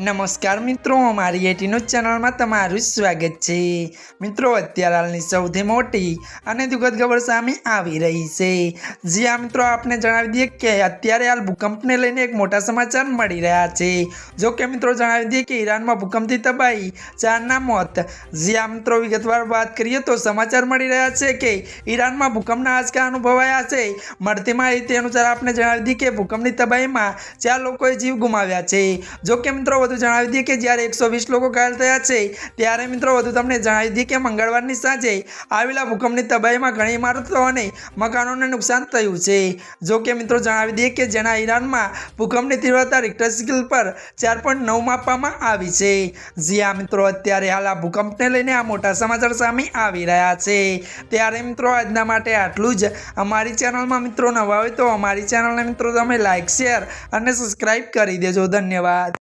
नमस्कार मित्रों, अमारी एटी न्यूज चैनल में तमारुं स्वागत है। मित्रों, अत्यार हालनी सौथी मोटी अने दुखद खबर सामे आवी रही है। जी हाँ मित्रों, आपने जणावी दीए कि अत्यारे हाल भूकंपने लईने एक मोटा समाचार मळी रह्या छे। जो कि मित्रों जणावी दीए कि ईरान में भूकंपथी तबाही, 4 ना मौत। जी हाँ मित्रों, विगतवार बात करिए तो समाचार मळी रह्या छे कि ईरान में भूकंपना आंचका अनुभवाया छे। मळती माहिती अनुसार आपने जणावी दीए कि भूकंपनी तबाही में 4 लोकोए जीव गुमाव्या छे। जो कि मित्रों વધુ જણાવી દઈએ કે જ્યારે 120 લોકો ઘાયલ થયા છે, ત્યારે મિત્રો વધુ તમને જણાવી દઈએ કે મંગળવારની સાંજે આવેલા ભૂકંપની તબાહીમાં ઘણી ઇમારતો અને મકાનોને નુકસાન થયું છે। જો કે મિત્રો જણાવી દઈએ કે જેના ઈરાનમાં ભૂકંપની તીવ્રતા રિક્ટર સ્કેલ પર 4.9 માપવામાં આવી છે। જી હા મિત્રો, અત્યારે હાલ આ ભૂકંપને લઈને આ મોટા સમાચાર સામે આવી રહ્યા છે। ત્યારે મિત્રો આજના માટે આટલું જ। અમારી ચેનલમાં મિત્રો નવા હોય તો અમારી ચેનલને મિત્રો તમે લાઈક, શેર અને સબસ્ક્રાઇબ કરી દેજો। ધન્યવાદ।